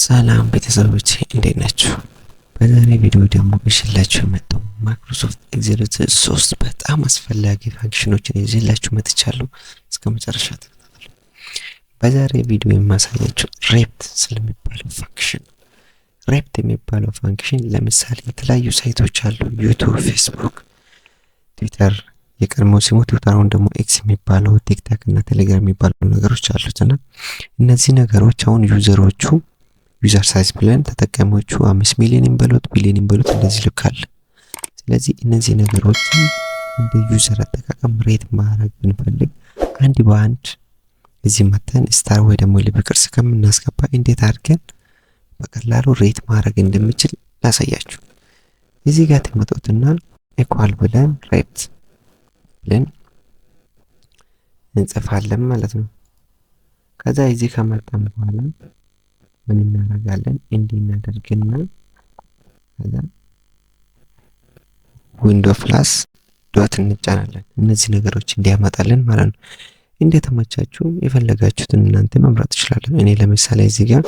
ሰላም ቤተሰቦች እንዴት ናችሁ? በዛሬ ቪዲዮ ደግሞ ይዤላችሁ የመጣው ማይክሮሶፍት ኤክሴል 3 በጣም አስፈላጊ ፋንክሽኖችን ይዤላችሁ መጥቻለሁ። እስከ መጨረሻ ተከታተሉ። በዛሬ ቪዲዮ የማሳያችሁ ሬፕት ስለሚባለው ፋንክሽን። ሬፕት የሚባለው ፋንክሽን ለምሳሌ የተለያዩ ሳይቶች አሉ፣ ዩቲዩብ፣ ፌስቡክ፣ ትዊተር፣ የቀድሞ ስሙ ትዊተር አሁን ደግሞ ኤክስ የሚባለው ቲክታክ እና ቴሌግራም የሚባሉ ነገሮች አሉትና እነዚህ ነገሮች አሁን ዩዘሮቹ ዩዘር ሳይዝ ብለን ተጠቃሚዎቹ 5 ሚሊዮን ይንበሉት ቢሊዮን ይንበሉት እንደዚህ ልካል። ስለዚህ እነዚህ ነገሮችን እንደ ዩዘር አጠቃቀም ሬት ማድረግ ብንፈልግ አንድ በአንድ እዚህ መተን ስታር ወይ ደግሞ ልብ ቅርጽ ከምናስገባ እንዴት አድርገን በቀላሉ ሬት ማድረግ እንደምችል ላሳያችሁ። እዚህ ጋር ተመጣጣና ኢኳል ብለን ሬት ብለን እንጽፋለን ማለት ነው። ከዛ እዚህ ከመጣን በኋላ ምን እናደርጋለን? እንዲህ እናደርግና ከዛ ዊንዶ ፕላስ ዶት እንጫናለን። እነዚህ ነገሮች እንዲያመጣልን ማለት ነው። እንደተመቻችሁ የፈለጋችሁትን እናንተ መምረጥ ትችላላችሁ። እኔ ለምሳሌ እዚህ ጋር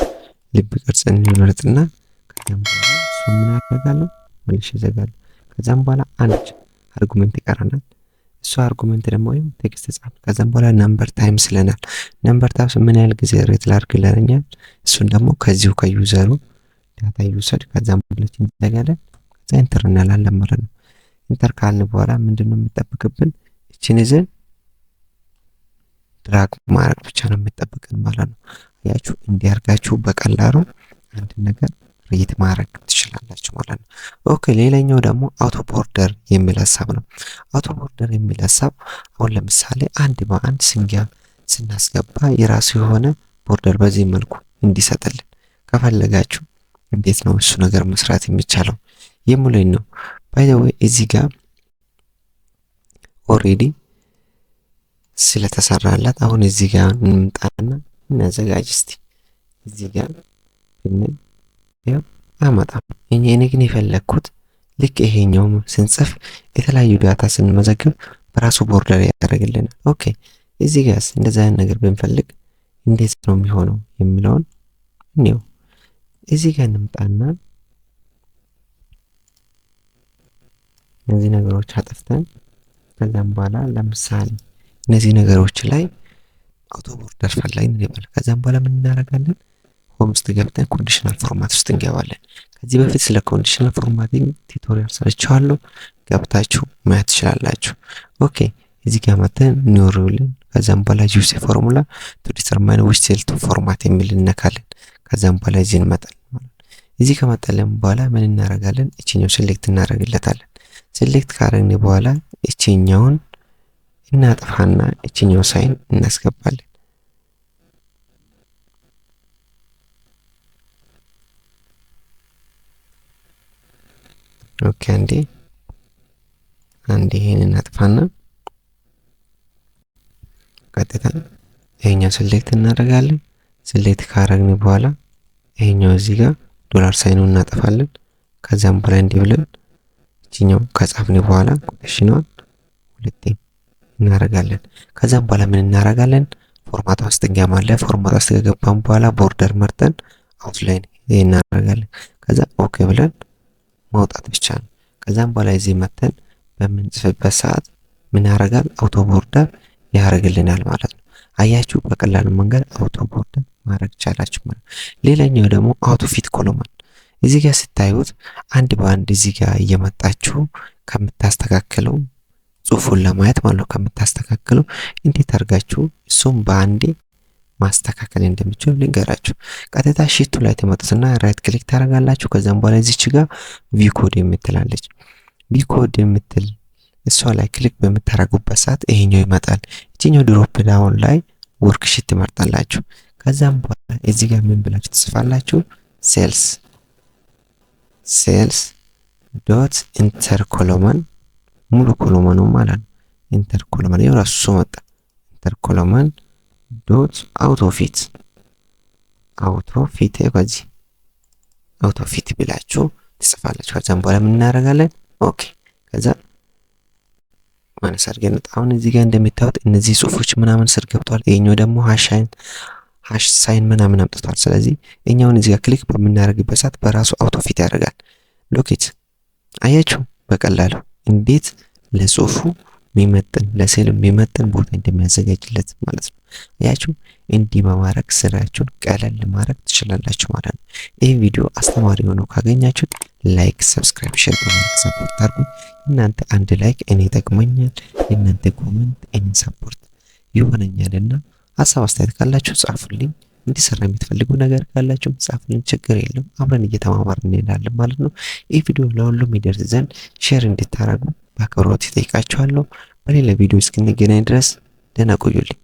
ልብ ቅርጽ እንመርጥና ከዛም በኋላ እሱ ምን አደርጋለሁ? መልሼ እዘጋለሁ። ከዛም በኋላ አንድ አርጉመንት ይቀረናል። እሱ አርጉመንት ደግሞ ቴክስት ጻፍ። ከዛም በኋላ ነምበር ታይም ስለናል። ነምበር ታይምስ ምን ያህል ጊዜ ሬት ላድርግልኛል? እሱን ደግሞ ከዚሁ ከዩዘሩ ዳታ ይውሰድ። ከዛም በኋላ እንዘጋለን። ከዛ ኢንተር እንላለን ማለት ነው። ኢንተር ካልን በኋላ ምንድነው የሚጠብቅብን? እቺን ይዘን ድራግ ማድረግ ብቻ ነው የሚጠብቅን ማለት ነው። አያችሁ፣ እንዲያርጋችሁ በቀላሉ አንድ ነገር ሬት ማድረግ ትችላላችሁ ማለት ነው። ኦኬ፣ ሌላኛው ደግሞ አውቶ ቦርደር የሚል ሐሳብ ነው። አውቶ ቦርደር የሚል ሐሳብ አሁን ለምሳሌ አንድ በአንድ ስናስገባ የራሱ የሆነ ቦርደር በዚህ መልኩ እንዲሰጥልን ከፈለጋችሁ እንዴት ነው እሱ ነገር መስራት የሚቻለው የሚለኝ ነው። ባይ ዘ ዌይ እዚህ ጋር ኦሬዲ ስለተሰራላት አሁን እዚህ ጋር እንምጣና እናዘጋጅ እስቲ። እዚህ ጋር ብንል ያው አመጣም እኔ ግን የፈለኩት ልክ ይሄኛው ስንጽፍ የተለያዩ ዳታ ስንመዘግብ በራሱ ቦርደር ያደርግልናል። ኦኬ፣ እዚህ ጋርስ እንደዛ አይነት ነገር ብንፈልግ እንዴት ነው የሚሆነው የሚለውን ነው። እዚህ ጋር እንምጣና እነዚህ ነገሮች አጥፍተን ከዛም በኋላ ለምሳሌ እነዚህ ነገሮች ላይ አውቶ ቦርደር ፈላጊን እንበል። ከዛም በኋላ ምን እናደርጋለን? ሆም ውስጥ ገብተን ኮንዲሽናል ፎርማት ውስጥ እንገባለን። ከዚህ በፊት ስለ ኮንዲሽናል ፎርማቲንግ ቱቶሪያል ሰርቻለሁ፣ ገብታችሁ ማየት ትችላላችሁ። ኦኬ፣ እዚህ ጋር መተን ኒው ሩል ከዛም በኋላ ዩዝ ፎርሙላ ቱ ዲተርማይን ዊች ሴል ቱ ፎርማት የሚል እንነካለን። ከዛም በኋላ እዚህ እንመጣለን ማለት ነው። እዚህ ከመጣለን በኋላ ምን እናደርጋለን? እቺኛው ሴሌክት እናደርግለታለን። ሴሌክት ካረግን በኋላ እቺኛውን እናጥፋና እቺኛው ሳይን እናስገባለን። ኦኬ፣ አንዴ ይሄንን እናጥፋና ቀጥታ ይሄኛው ሴሌክት እናደርጋለን። ሴሌክት ካረግን በኋላ ይሄኛው እዚህ ጋር ዶላር ሳይኑን እናጠፋለን። ከዛም በኋላ እንዲህ ብለን እቺኛው ከጻፍን በኋላ ኮቴሽኗን ሁለቴ እናደርጋለን። ከዛም በኋላ ምን እናደርጋለን? ፎርማት ውስጥ እንገባለን። ፎርማት ውስጥ ከገባን በኋላ ቦርደር መርጠን አውትላይን ይሄን እናደርጋለን። ከዛ ኦኬ ብለን ማውጣት ብቻ ነው። ከዛም በኋላ እዚህ መተን በምንጽፍበት ሰዓት ምን ያደርጋል? አውቶ ቦርደር ያደርግልናል ማለት ነው። አያችሁ፣ በቀላሉ መንገድ አውቶ ቦርደር ማድረግ ይቻላችሁ ማለት ነው። ሌላኛው ደግሞ አውቶ ፊት ኮሎመን እዚህ ጋር ስታዩት አንድ በአንድ እዚህ ጋር እየመጣችሁ ከምታስተካክለው ጽሁፉን ለማየት ማለት ነው ከምታስተካክለው እንዴት አድርጋችሁ እሱም በአንዴ ማስተካከል እንደምትችሉ ልንገራችሁ። ቀጥታ ሺቱ ላይ ተመጡትና ራይት ክሊክ ታደርጋላችሁ። ከዛም በኋላ እዚች ጋር ቪው ኮድ የምትላለች ቪው ኮድ የምትል እሷ ላይ ክሊክ በምታደርጉበት ሰዓት ይሄኛው ይመጣል። እቺኛው ድሮፕ ዳውን ላይ ወርክ ሺት ትመርጣላችሁ። ከዛም በኋላ እዚህ ጋር ምን ብላችሁ ትጽፋላችሁ? ሴልስ ዶት ኢንተር ኮሎመን ሙሉ ኮሎመኑ ማለት ነው። ኢንተር ኮሎመን የራሱ መጣ። ኢንተር ኮሎመን ዶት አውቶ ፊት በዚህ አውቶ ፊት ብላችሁ ትጽፋላችሁ። ከዛም በኋላ ምን እናደርጋለን? ኦኬ፣ ከዛ ማነስ አድርገን አሁን እዚህ ጋር እንደምታዩት እነዚህ ጽሁፎች ምናምን ስር ገብቷል። ይሄኛው ደግሞ ሃሽን ሃሽ ሳይን ምናምን አምጥቷል። ስለዚህ እኛውን እዚህ ጋር ክሊክ በምናደርግበት ሰዓት በራሱ አውቶ ፊት ያደርጋል። ሎኬት አያችሁ በቀላሉ እንዴት ለጽሁፉ የሚመጥን ለስዕል የሚመጥን ቦታ እንደሚያዘጋጅለት ማለት ነው። አያችሁ እንዲህ በማድረግ ስራችሁን ቀለል ማድረግ ትችላላችሁ ማለት ነው። ይህ ቪዲዮ አስተማሪ ሆኖ ካገኛችሁት ላይክ፣ ሰብስክራይብ፣ ሼር በማድረግ ሰፖርት አድርጉ። እናንተ አንድ ላይክ እኔ ይጠቅመኛል፣ እናንተ ኮሜንት እኔ ሰፖርት ይሆነኛልና ሀሳብ አስተያየት ካላችሁ ጻፉልኝ። እንዲሰራ የምትፈልጉ ነገር ካላችሁ ጻፉልኝ፣ ችግር የለም። አብረን እየተማማርን እንሄዳለን ማለት ነው። ይህ ቪዲዮ ለሁሉም ይደርስ ዘንድ ሼር እንድታደርጉ በአክብሮት እጠይቃችኋለሁ። በሌላ ቪዲዮ እስክንገናኝ ድረስ ደህና ቆዩልኝ።